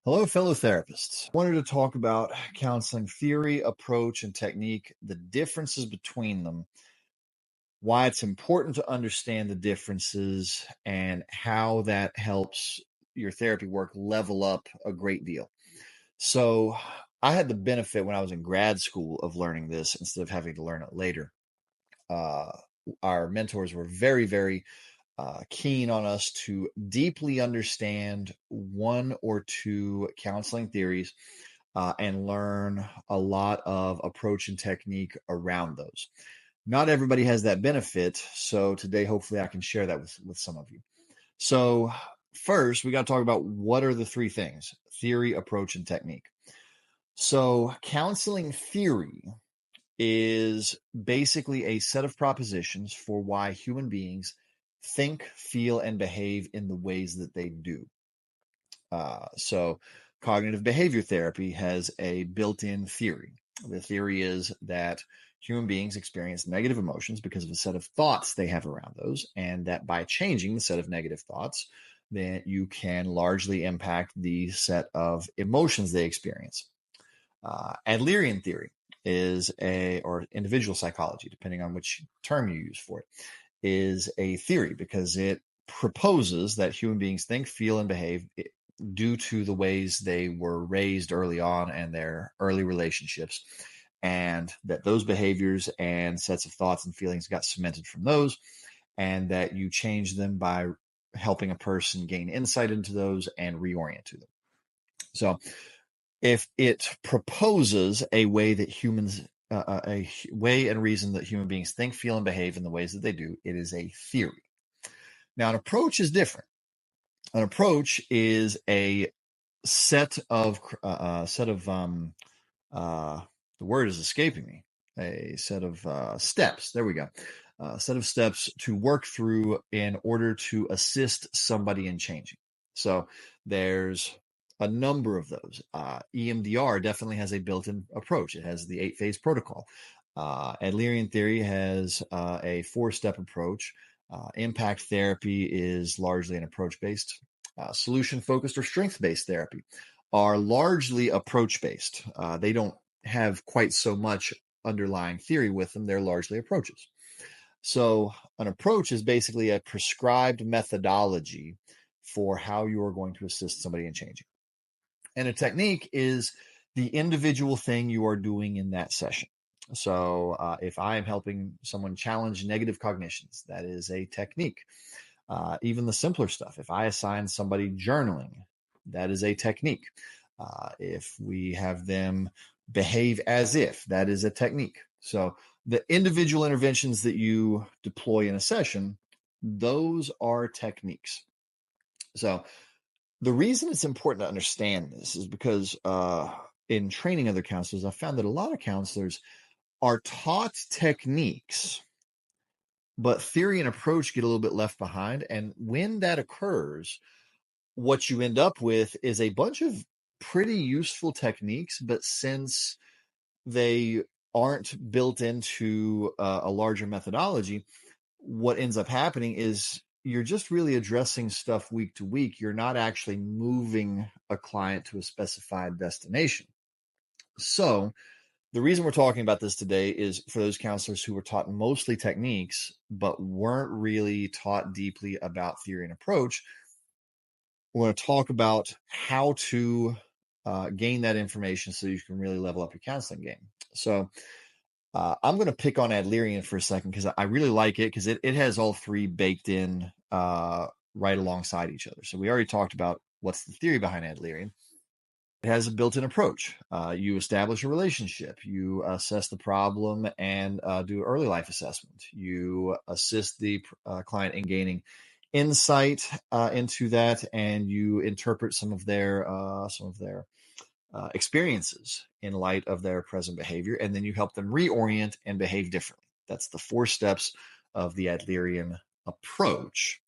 Hello, fellow therapists. I wanted to talk about counseling theory, approach, and technique, the differences between them, why it's important to understand the differences, and how that helps your therapy work level up a great deal. So, I had the benefit when I was in grad school of learning this instead of having to learn it later. Uh, our mentors were very keen on us to deeply understand one or two counseling theories and learn a lot of approach and technique around those. Not everybody has that benefit, so today hopefully I can share that with some of you. So first, we got to talk about what are the three things: theory, approach, and technique. So counseling theory is basically a set of propositions for why human beings think, feel, and behave in the ways that they do. So, cognitive behavior therapy has a built in theory. The theory is that human beings experience negative emotions because of a set of thoughts they have around those, and that by changing the set of negative thoughts, then you can largely impact the set of emotions they experience. Adlerian theory is or individual psychology, depending on which term you use for it, is a theory because it proposes that human beings think, feel, and behave due to the ways they were raised early on and their early relationships, and that those behaviors and sets of thoughts and feelings got cemented from those, and that you change them by helping a person gain insight into those and reorient to them. So if it proposes a way that a way and reason that human beings think, feel, and behave in the ways that they do, it is a theory. Now, an approach is different. An approach is a set of the word is escaping me. A set of steps. There we go. A set of steps to work through in order to assist somebody in changing. So there's a number of those. EMDR definitely has a built-in approach. It has the 8-phase protocol. Adlerian theory has a 4-step approach. Impact therapy is largely an approach-based. Solution-focused or strength-based therapy are largely approach-based. They don't have quite so much underlying theory with them. They're largely approaches. So an approach is basically a prescribed methodology for how you are going to assist somebody in changing. And a technique is the individual thing you are doing in that session. So if I am helping someone challenge negative cognitions, that is a technique. Even the simpler stuff. If I assign somebody journaling, that is a technique. If we have them behave as if, that is a technique. So the individual interventions that you deploy in a session, those are techniques. So the reason it's important to understand this is because in training other counselors, I found that a lot of counselors are taught techniques, but theory and approach get a little bit left behind. And when that occurs, what you end up with is a bunch of pretty useful techniques, but since they aren't built into a larger methodology, what ends up happening is you're just really addressing stuff week to week. You're not actually moving a client to a specified destination. So the reason we're talking about this today is for those counselors who were taught mostly techniques, but weren't really taught deeply about theory and approach. We're going to talk about how to gain that information so you can really level up your counseling game. So I'm going to pick on Adlerian for a second because I really like it because it has all three baked in right alongside each other. So we already talked about what's the theory behind Adlerian. It has a built-in approach. You establish a relationship. You assess the problem and do early life assessment. You assist the client in gaining insight into that, and you interpret some of their experiences in light of their present behavior, and then you help them reorient and behave differently. That's the 4 steps of the Adlerian approach.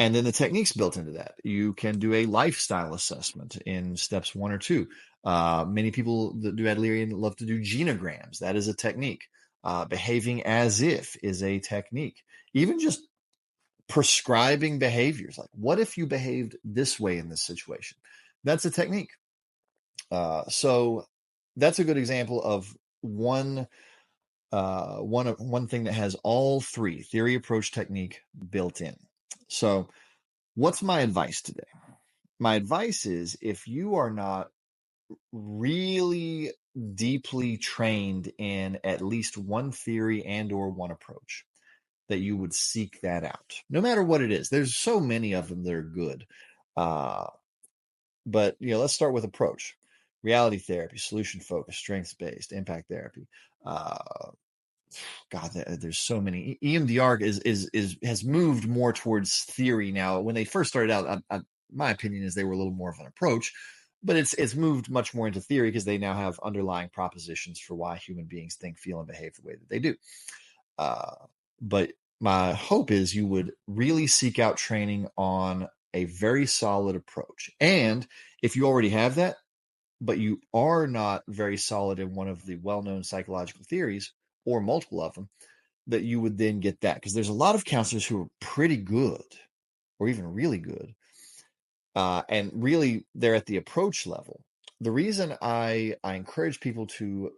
And then the techniques built into that. You can do a lifestyle assessment in steps 1 or 2. Many people that do Adlerian love to do genograms. That is a technique. Behaving as if is a technique. Even just prescribing behaviors. Like, what if you behaved this way in this situation? That's a technique. So that's a good example of one one thing that has all three: theory, approach, technique built in. So what's my advice today? My advice is, if you are not really deeply trained in at least one theory and or one approach, that you would seek that out, no matter what it is. There's so many of them that are good. Uh, but let's start with approach: reality therapy, solution focused, strengths based, impact therapy. Uh, God, there's so many. EMDR is has moved more towards theory now. When they first started out, my opinion is they were a little more of an approach, but it's moved much more into theory because they now have underlying propositions for why human beings think, feel, and behave the way that they do. Uh, but my hope is you would really seek out training on a very solid approach. And if you already have that, but you are not very solid in one of the well-known psychological theories or multiple of them, that you would then get that. Because there's a lot of counselors who are pretty good or even really good. And really, they're at the approach level. The reason I encourage people to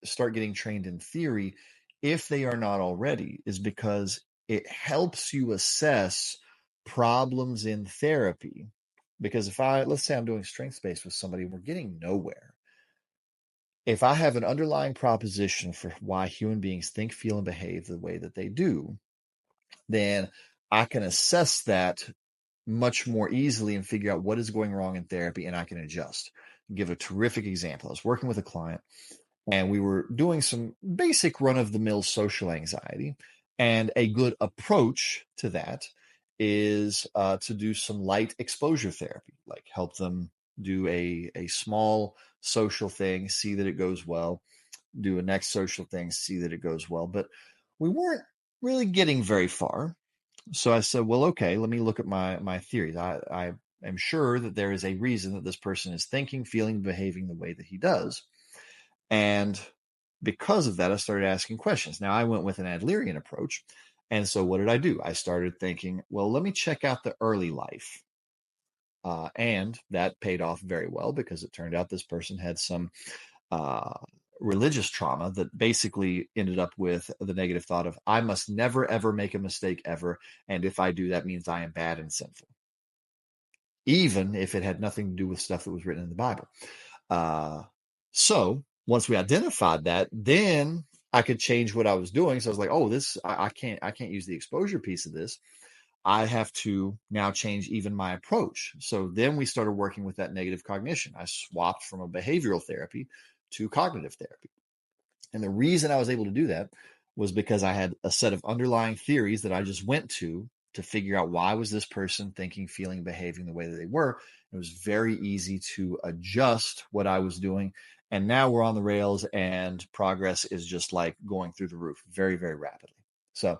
start getting trained in theory, if they are not already, is because it helps you assess problems in therapy. Because let's say I'm doing strengths based with somebody and we're getting nowhere. If I have an underlying proposition for why human beings think, feel, and behave the way that they do, then I can assess that much more easily and figure out what is going wrong in therapy, and I can adjust. Give a terrific example. I was working with a client and we were doing some basic run of the mill social anxiety. And a good approach to that is to do some light exposure therapy, like help them do a small social thing, see that it goes well, do a next social thing, see that it goes well. But we weren't really getting very far. So I said, well, okay, let me look at my theories. I am sure that there is a reason that this person is thinking, feeling, behaving the way that he does. And because of that, I started asking questions. Now, I went with an Adlerian approach. And so what did I do? I started thinking, well, let me check out the early life. And that paid off very well, because it turned out this person had some uh, religious trauma that basically ended up with the negative thought of, I must never, ever make a mistake ever. And if I do, that means I am bad and sinful, even if it had nothing to do with stuff that was written in the Bible. So once we identified that, then I could change what I was doing. So I was like, oh, I can't use the exposure piece of this. I have to now change even my approach. So then we started working with that negative cognition. I swapped from a behavioral therapy to cognitive therapy. And the reason I was able to do that was because I had a set of underlying theories that I just went to figure out, why was this person thinking, feeling, behaving the way that they were. It was very easy to adjust what I was doing. And now we're on the rails, and progress is just like going through the roof very, very rapidly. So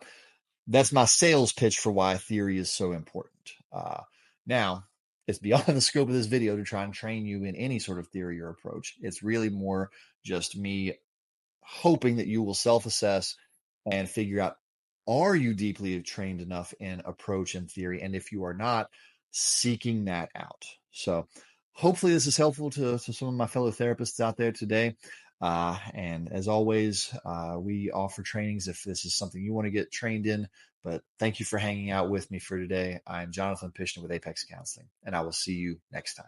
that's my sales pitch for why theory is so important. Now, it's beyond the scope of this video to try and train you in any sort of theory or approach. It's really more just me hoping that you will self-assess and figure out, are you deeply trained enough in approach and theory? And if you are not, seeking that out. So hopefully this is helpful to some of my fellow therapists out there today. And as always, we offer trainings if this is something you want to get trained in. But thank you for hanging out with me for today. I'm Jonathan Pishner with Apex Counseling, and I will see you next time.